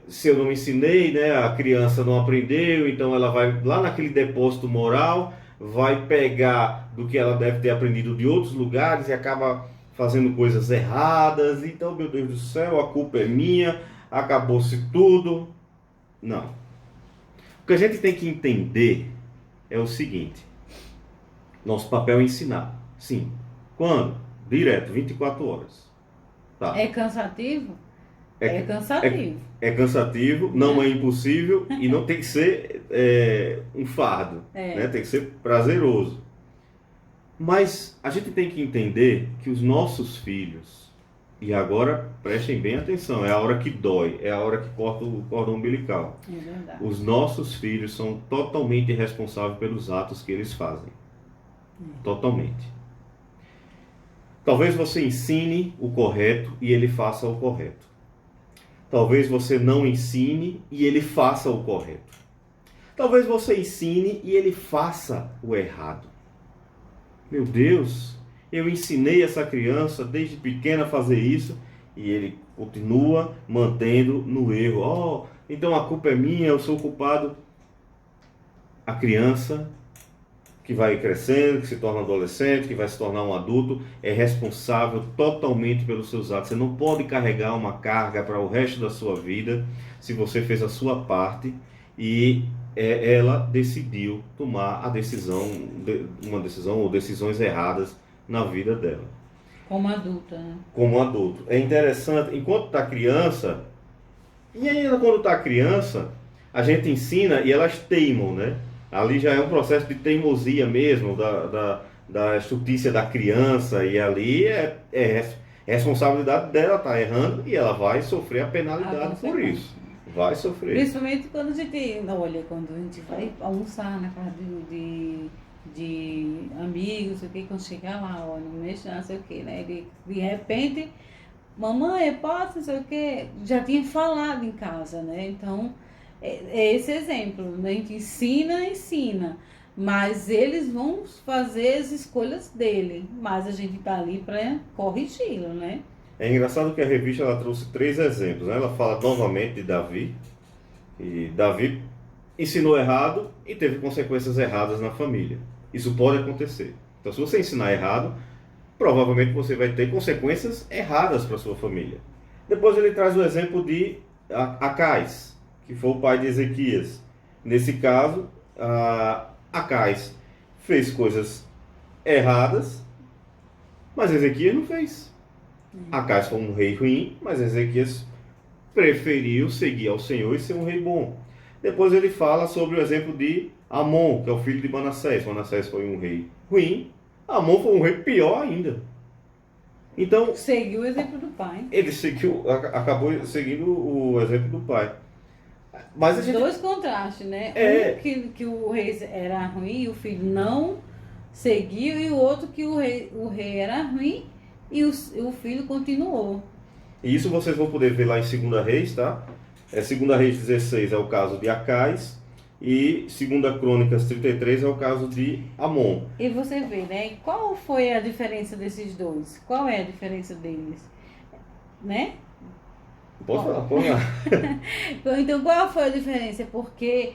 Se eu não ensinei, né, a criança não aprendeu, então ela vai lá naquele depósito moral, vai pegar do que ela deve ter aprendido de outros lugares e acaba fazendo coisas erradas. Então, meu Deus do céu, a culpa é minha, acabou-se tudo. Não. O que a gente tem que entender é o seguinte: nosso papel é ensinar. Sim. Quando? Direto, 24 horas. Tá. É cansativo? É cansativo. É cansativo, não é impossível e não tem que ser um fardo, né? Tem que ser prazeroso. Mas a gente tem que entender que os nossos filhos, e agora prestem bem atenção, é a hora que dói, é a hora que corta o cordão umbilical. É verdade. Os nossos filhos são totalmente responsáveis pelos atos que eles fazem. Totalmente. Talvez você ensine o correto e ele faça o correto. Talvez você não ensine e ele faça o correto. Talvez você ensine e ele faça o errado. Meu Deus, eu ensinei essa criança desde pequena a fazer isso e ele continua mantendo no erro. Então a culpa é minha, eu sou o culpado. A criança que vai crescendo, que se torna adolescente, que vai se tornar um adulto, é responsável totalmente pelos seus atos. Você não pode carregar uma carga para o resto da sua vida se você fez a sua parte e ela decidiu tomar uma decisão ou decisões erradas na vida dela. Como adulta, né? Como adulto. É interessante, enquanto está criança, e ainda quando está criança, a gente ensina e elas teimam, né? Ali já é um processo de teimosia mesmo, da estutícia da criança, e ali é responsabilidade dela, tá errando, e ela vai sofrer a penalidade por isso. Vai sofrer. Principalmente quando a gente, olha, quando a gente vai almoçar na casa de amigos, sei o que, quando chegar lá, ó, não mexe, não sei o que, né? De repente, mamãe, posso, não sei o que, já tinha falado em casa, né? Então... É esse exemplo, né? A gente ensina, mas eles vão fazer as escolhas dele, mas a gente tá ali para corrigi-lo, né? É engraçado que a revista ela trouxe 3 exemplos, né? Ela fala novamente de Davi, e Davi ensinou errado e teve consequências erradas na família. Isso pode acontecer. Então, se você ensinar errado, provavelmente você vai ter consequências erradas para sua família. Depois ele traz o exemplo de Acais, que foi o pai de Ezequias. Nesse caso, Acais fez coisas erradas, mas Ezequias não fez. Acais foi um rei ruim, mas Ezequias preferiu seguir ao Senhor e ser um rei bom. Depois ele fala sobre o exemplo de Amon, que é o filho de Manassés. Manassés foi um rei ruim, Amon foi um rei pior ainda. Então, seguiu o exemplo do pai. Ele acabou seguindo o exemplo do pai. Mas a gente... Dois contrastes, né? Um que o rei era ruim e o filho não seguiu, e o outro que o rei era ruim e o filho continuou. E isso vocês vão poder ver lá em 2 Reis, tá? 2 Reis 16 é o caso de Acais e 2 Crônicas 33 é o caso de Amon. E você vê, né? Qual foi a diferença desses dois? Qual é a diferença deles? Né? Pode falar, pode falar. Então, qual foi a diferença? Porque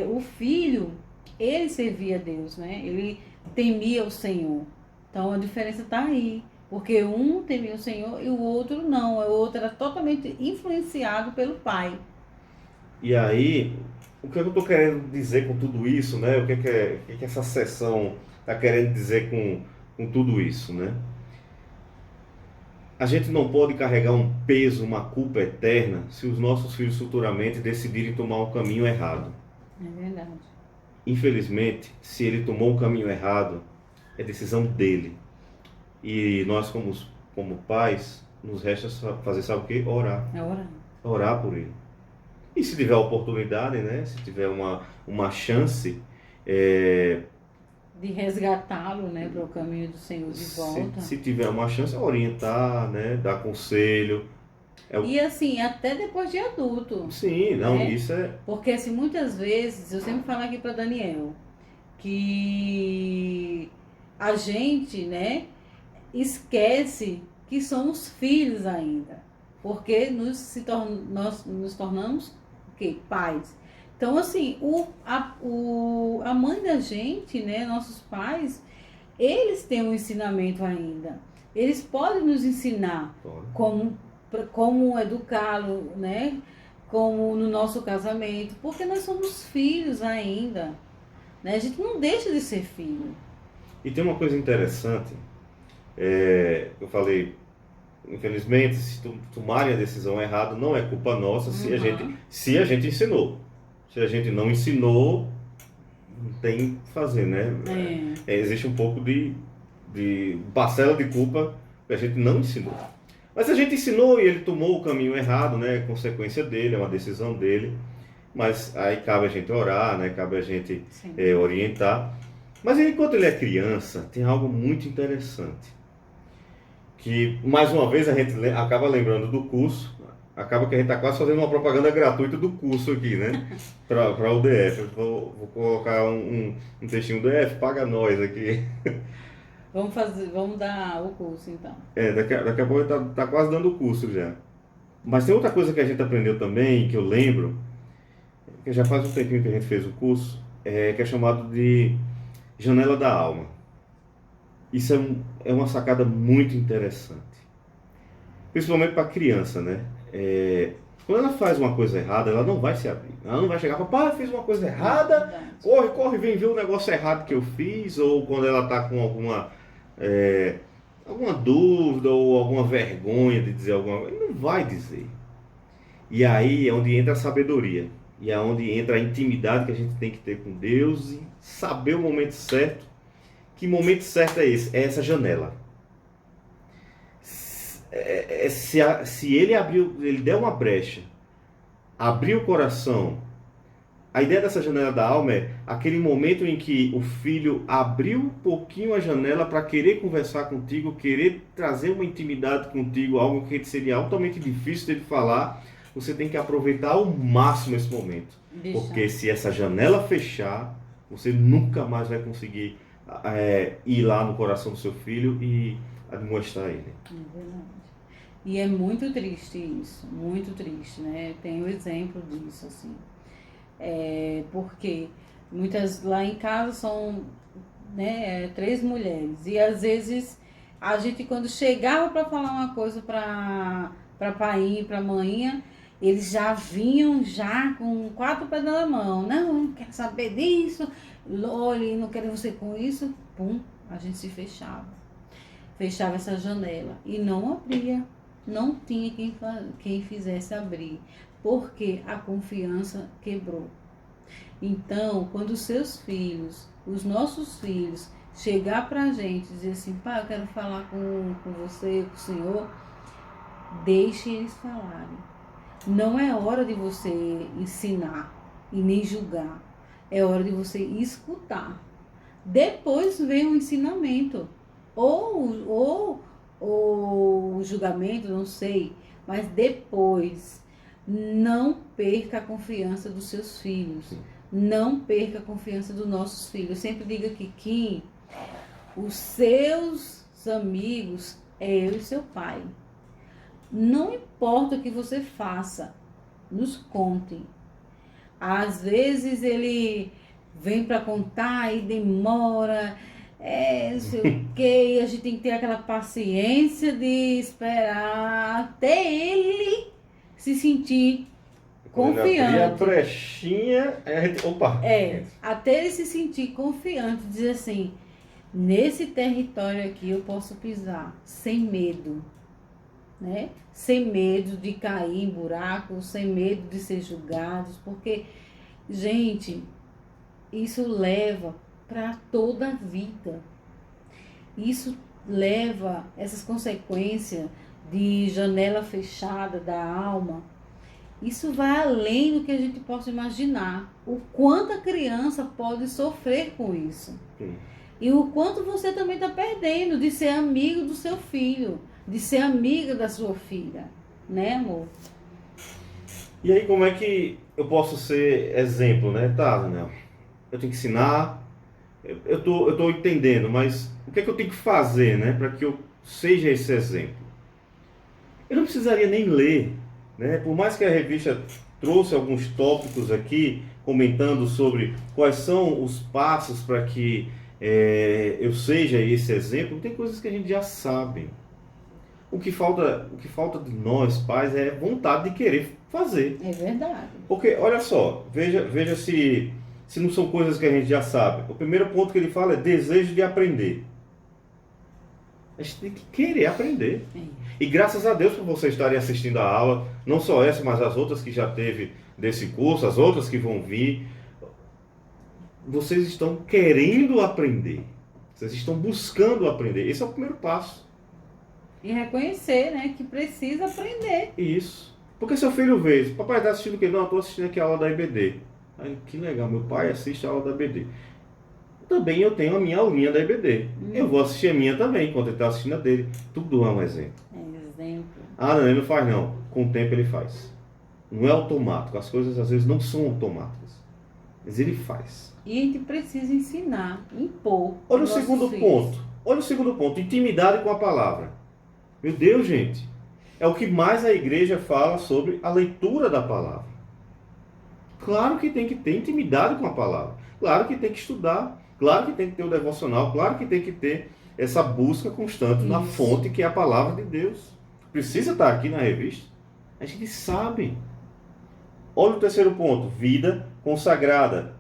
o filho, ele servia a Deus, né? Ele temia o Senhor. Então, a diferença está aí. Porque um temia o Senhor e o outro não. O outro era totalmente influenciado pelo pai. E aí, o que eu estou querendo dizer com tudo isso, né? O que essa sessão está querendo dizer com tudo isso, né? A gente não pode carregar um peso, uma culpa eterna, se os nossos filhos futuramente decidirem tomar um caminho errado. É verdade. Infelizmente, se ele tomou um caminho errado, é decisão dele. E nós, como pais, nos resta fazer, sabe o quê? Orar. É orar. Orar por ele. E se tiver oportunidade, né? Se tiver uma chance, De resgatá-lo, né, para o caminho do Senhor de volta. se tiver uma chance, orientar, né? Dar conselho. E assim, até depois de adulto. Sim, não, né? isso é... Porque assim, muitas vezes, eu sempre falo aqui para Daniel, que a gente, né, esquece que somos filhos ainda. Porque nós nos tornamos o quê? Pais. Então, assim, a mãe da gente, né, nossos pais, eles têm um ensinamento ainda. Eles podem nos ensinar como educá-lo, né? Como no nosso casamento, porque nós somos filhos ainda, né? A gente não deixa de ser filho. E tem uma coisa interessante, eu falei, infelizmente, se tomarem a decisão errada, não é culpa nossa se a gente ensinou. Se a gente não ensinou, não tem o que fazer, né? Existe um pouco de parcela de culpa que a gente não ensinou. Mas a gente ensinou e ele tomou o caminho errado, né? É consequência dele, é uma decisão dele. Mas aí cabe a gente orar, né? Cabe a gente orientar. Mas enquanto ele é criança, tem algo muito interessante. Que, mais uma vez, a gente acaba lembrando do curso. Acaba que a gente está quase fazendo uma propaganda gratuita do curso aqui, né? Para o DF. Eu vou colocar um textinho do DF, paga nós aqui. Vamos dar o curso então. Daqui a pouco tá quase dando o curso já. Mas tem outra coisa que a gente aprendeu também, que eu lembro, que já faz um tempinho que a gente fez o curso, que é chamado de janela da alma. Isso é uma sacada muito interessante. Principalmente para criança, né? Quando ela faz uma coisa errada, ela não vai se abrir. Ela não vai chegar e falar, pai, eu fiz uma coisa errada, corre, vem ver o negócio errado que eu fiz. Ou quando ela está com alguma dúvida ou alguma vergonha de dizer alguma coisa, ele não vai dizer. E aí é onde entra a sabedoria. E é onde entra a intimidade que a gente tem que ter com Deus e saber o momento certo. Que momento certo é esse? É essa janela. Se ele der uma brecha, abrir o coração, a ideia dessa janela da alma é aquele momento em que o filho abriu um pouquinho a janela para querer conversar contigo, querer trazer uma intimidade contigo, algo que seria altamente difícil dele falar. Você tem que aproveitar ao máximo esse momento. Porque se essa janela fechar, você nunca mais vai conseguir ir lá no coração do seu filho e admoestar ele. É verdade. E é muito triste isso, muito triste, né? Tem um exemplo disso, assim. Porque muitas lá em casa são, né, 3 mulheres. E às vezes a gente, quando chegava para falar uma coisa para pai e para mãinha, eles já vinham já com 4 pés na mão. Não quero saber disso. Olha, não quero você com isso. Pum, a gente se fechava. Fechava essa janela e não abria. Não tinha quem fizesse abrir, porque a confiança quebrou. Então, quando os seus filhos, os nossos filhos, chegar pra gente e dizer assim, pai, eu quero falar com você, com o Senhor, deixe eles falarem. Não é hora de você ensinar e nem julgar. É hora de você escutar. Depois vem o ensinamento. Ou o julgamento, não sei. Mas depois, não perca a confiança dos seus filhos. Sim. Não perca a confiança dos nossos filhos. Eu sempre digo aqui que os seus amigos é eu e seu pai. Não importa o que você faça, nos conte. Às vezes ele vem para contar e demora, não sei o quê, e a gente tem que ter aquela paciência de esperar até ele se sentir Quando ele abrir a confiante. brechinha, aí a gente... Opa! Até ele se sentir confiante, dizer assim, nesse território aqui eu posso pisar sem medo, né? Sem medo de cair em buracos, sem medo de ser julgados, porque, gente, isso leva para toda a vida. Isso leva essas consequências de janela fechada da alma. Isso vai além do que a gente possa imaginar. O quanto a criança pode sofrer com isso. Sim. E o quanto você também está perdendo de ser amigo do seu filho, de ser amiga da sua filha. Né, amor? E aí, como é que eu posso ser exemplo, né? Tá, Daniel, eu tenho que ensinar, eu tô entendendo, mas o que é que eu tenho que fazer, né? Para que eu seja esse exemplo? Eu não precisaria nem ler, né? Por mais que a revista trouxe alguns tópicos aqui, comentando sobre quais são os passos para que eu seja esse exemplo, tem coisas que a gente já sabe. O que falta de nós, pais, é vontade de querer fazer. É verdade. Porque, olha só, veja se não são coisas que a gente já sabe. O primeiro ponto que ele fala é desejo de aprender. A gente tem que querer aprender. E graças a Deus por vocês estarem assistindo a aula, não só essa, mas as outras que já teve desse curso, as outras que vão vir. Vocês estão querendo aprender. Vocês estão buscando aprender. Esse é o primeiro passo. E reconhecer, né, que precisa aprender. Isso. Porque seu filho vê, papai está assistindo o quê? Não, eu estou assistindo aqui a aula da EBD. Aí, que legal, meu pai assiste a aula da EBD. Também eu tenho a minha aulinha da EBD. Eu vou assistir a minha também, enquanto ele está assistindo a dele. Tudo é um exemplo. Exemplo. Ah, não, ele não faz não. Com o tempo ele faz. Não é automático. As coisas às vezes não são automáticas. Mas ele faz. E a gente precisa ensinar, impor. Olha o segundo ponto. Olha o segundo ponto. Intimidade com a palavra. Meu Deus, gente. É o que mais a igreja fala sobre a leitura da palavra. Claro que tem que ter intimidade com a palavra. Claro que tem que estudar. Claro que tem que ter o devocional. Claro que tem que ter essa busca constante na fonte que é a palavra de Deus. Precisa estar aqui na revista. A gente sabe. Olha o terceiro ponto. Vida consagrada.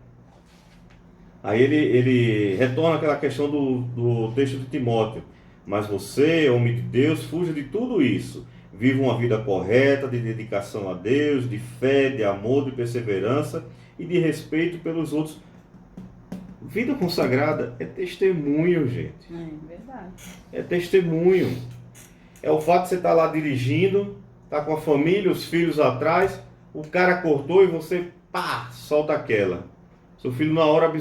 Aí ele retorna àquela questão do texto de Timóteo. Mas você, homem de Deus, fuja de tudo isso. Viva uma vida correta, de dedicação a Deus, de fé, de amor, de perseverança e de respeito pelos outros. Vida consagrada é testemunho, gente. É verdade. É testemunho. É o fato de você estar lá dirigindo, estar com a família, os filhos atrás, o cara cortou e você, pá, solta aquela. Seu filho na hora,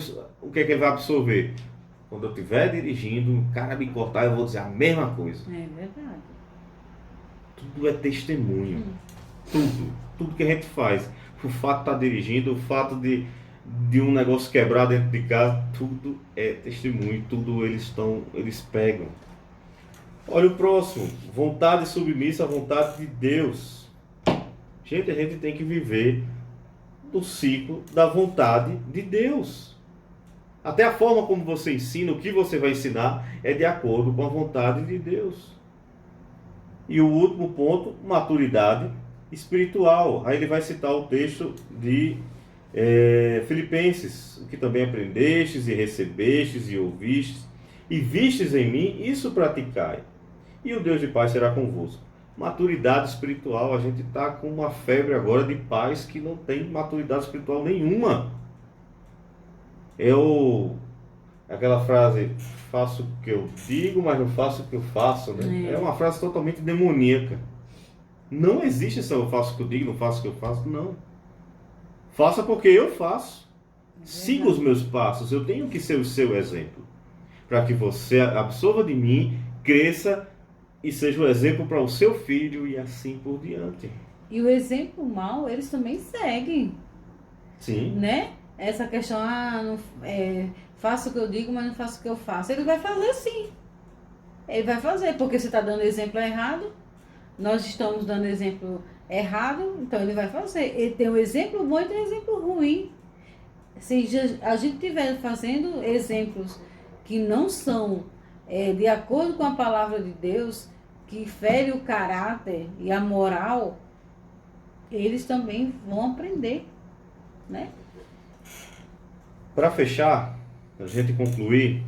o que é que ele vai absorver? Quando eu estiver dirigindo, o cara me cortar, eu vou dizer a mesma coisa. É verdade. Tudo é testemunho. Tudo que a gente faz. O fato de estar dirigindo, o fato de um negócio quebrar dentro de casa, tudo é testemunho. Tudo eles pegam. Olha o próximo. Vontade submissa à vontade de Deus. Gente, a gente tem que viver do ciclo da vontade de Deus. Até a forma como você ensina, o que você vai ensinar, é de acordo com a vontade de Deus. E o último ponto, maturidade espiritual. Aí ele vai citar o texto de Filipenses, o que também aprendestes e recebestes e ouvistes e vistes em mim, isso praticai. E o Deus de paz será convosco. Maturidade espiritual, a gente está com uma febre agora de pais que não tem maturidade espiritual nenhuma. Aquela frase, faço o que eu digo, mas não faço o que eu faço, né? É uma frase totalmente demoníaca. Não existe essa eu faço o que eu digo, não faço o que eu faço, não. Faça porque eu faço. Siga os meus passos, eu tenho que ser o seu exemplo. Para que você absorva de mim, cresça e seja o exemplo para o seu filho e assim por diante. E o exemplo mal, eles também seguem, Sim, né? Essa questão, não, faço o que eu digo, mas não faço o que eu faço. Ele vai fazer sim. Ele vai fazer, porque você está dando exemplo errado, nós estamos dando exemplo errado, então ele vai fazer. Ele tem um exemplo bom e tem um exemplo ruim. Se a gente estiver fazendo exemplos que não são de acordo com a palavra de Deus, que fere o caráter e a moral, eles também vão aprender, né? para fechar, a gente concluir,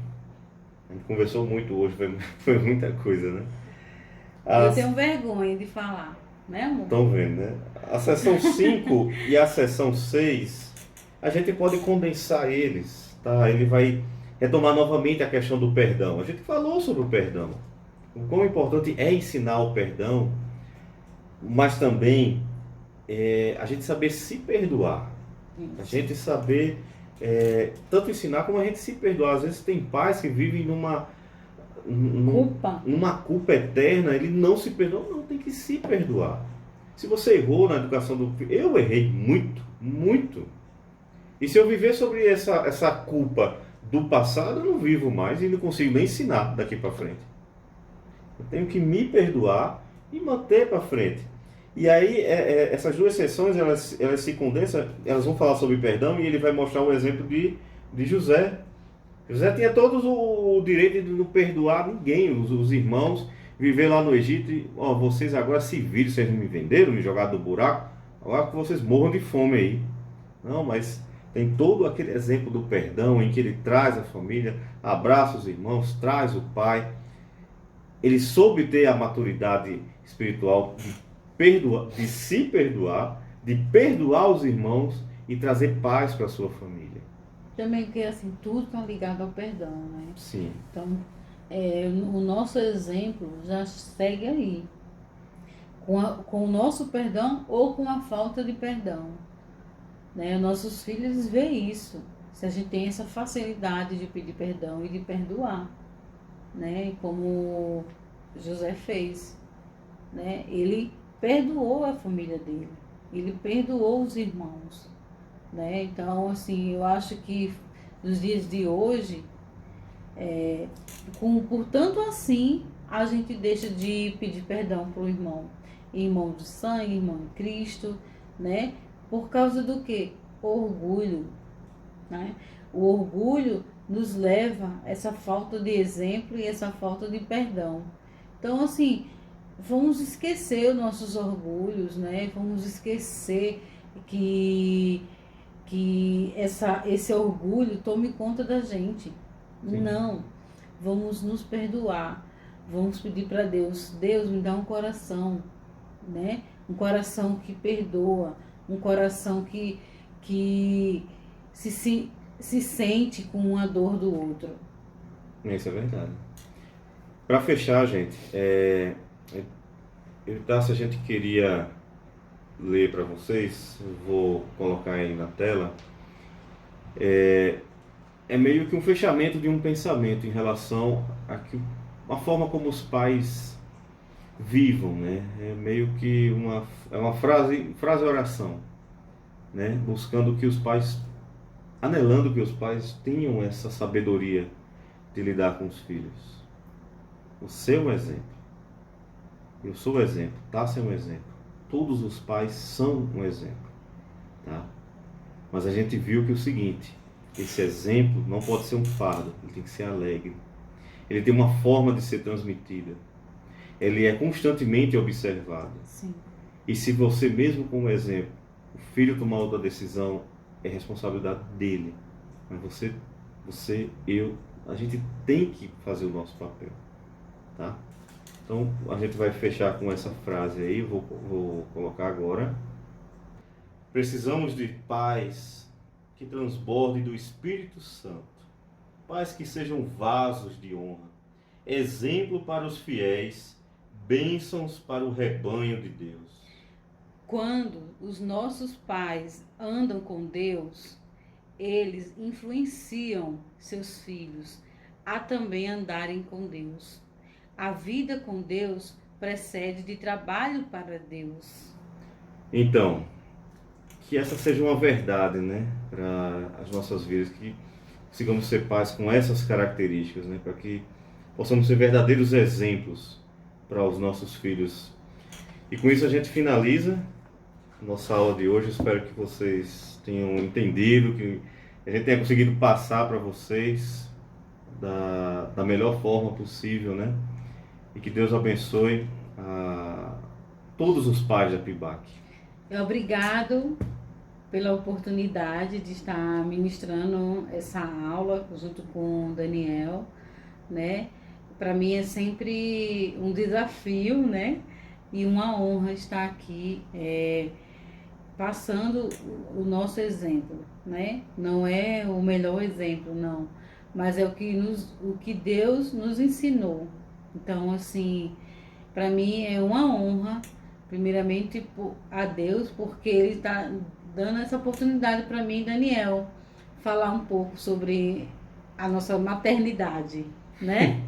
a gente conversou muito hoje, foi muita coisa, né? Eu As, tenho vergonha de falar, né, amor? estão vendo, né? A sessão 5 e a sessão 6 a gente pode condensar eles, tá? Ele vai retomar novamente a questão do perdão. A gente falou sobre o perdão, o quão importante é ensinar o perdão, mas também a gente saber se perdoar. A Isso. gente saber tanto ensinar como a gente se perdoar. Às vezes tem pais que vivem Culpa. numa culpa eterna, ele não se perdoa, não, tem que se perdoar. Se você errou na educação do filho, eu errei muito, muito. E se eu viver sobre essa culpa do passado, eu não vivo mais e não consigo nem ensinar daqui para frente. Eu tenho que me perdoar e manter para frente. E aí, essas duas sessões, elas se condensam, elas vão falar sobre perdão e ele vai mostrar o exemplo de José. José tinha todos o direito de não perdoar ninguém, os irmãos, viver lá no Egito e, ó, vocês agora se viram, vocês me venderam, me jogaram do buraco, agora que vocês morram de fome aí. Não, mas tem todo aquele exemplo do perdão em que ele traz a família, abraça os irmãos, traz o pai. Ele soube ter a maturidade espiritual de perdoar, de se perdoar, de perdoar os irmãos e trazer paz para a sua família. Também porque assim, tudo está ligado ao perdão, né? Sim. Então, o nosso exemplo já segue aí. Com o nosso perdão ou com a falta de perdão. Né? Nossos filhos veem isso. Se a gente tem essa facilidade de pedir perdão e de perdoar. Né? Como José fez. Né? Ele perdoou a família dele. Ele perdoou os irmãos. Né? Então, assim, eu acho que nos dias de hoje, portanto assim, a gente deixa de pedir perdão para o irmão. Irmão de sangue, irmão em Cristo, né? Por causa do quê? Orgulho, né? O orgulho nos leva a essa falta de exemplo e essa falta de perdão. Então, assim, vamos esquecer os nossos orgulhos, né? Vamos esquecer que esse orgulho tome conta da gente. Sim. Não, vamos nos perdoar. Vamos pedir para Deus, Deus me dá um coração, né? Um coração que perdoa, um coração que se sente com a dor do outro. Isso é verdade. Para fechar, gente, Epitácio, a gente queria ler para vocês, eu vou colocar aí na tela. É meio que um fechamento de um pensamento em relação a forma como os pais vivam, né? É meio que uma frase oração, né? Buscando que os pais, anelando que os pais tenham essa sabedoria de lidar com os filhos. Você é um exemplo. Eu sou o exemplo. Tássio é um exemplo. Todos os pais são um exemplo, tá? Mas a gente viu que o seguinte, esse exemplo não pode ser um fardo, ele tem que ser alegre. Ele tem uma forma de ser transmitida. Ele é constantemente observado. Sim. E se você mesmo como exemplo, o filho tomar outra decisão, é responsabilidade dele. Mas eu, a gente tem que fazer o nosso papel, tá? Então a gente vai fechar com essa frase aí, vou colocar agora. Precisamos de pais que transbordem do Espírito Santo, pais que sejam vasos de honra, exemplo para os fiéis, bênçãos para o rebanho de Deus. Quando os nossos pais andam com Deus, eles influenciam seus filhos a também andarem com Deus, a vida com Deus precede de trabalho para Deus. Então, que essa seja uma verdade, né, para as nossas vidas, que sigamos ser pais com essas características, né, para que possamos ser verdadeiros exemplos para os nossos filhos. E com isso a gente finaliza nossa aula de hoje. Espero que vocês tenham entendido, que a gente tenha conseguido passar para vocês da melhor forma possível, né? E que Deus abençoe a todos os pais da PIBAC. Obrigado pela oportunidade de estar ministrando essa aula junto com o Daniel, né? Para mim é sempre um desafio, né? E uma honra estar aqui passando o nosso exemplo, né? Não é o melhor exemplo, não, mas é o que Deus nos ensinou. Então, assim, para mim é uma honra, primeiramente a Deus, porque Ele está dando essa oportunidade para mim, Daniel, falar um pouco sobre a nossa maternidade, né?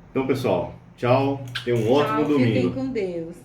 Então, pessoal, tchau. Tenham um ótimo Tchau, fiquem domingo. com Deus.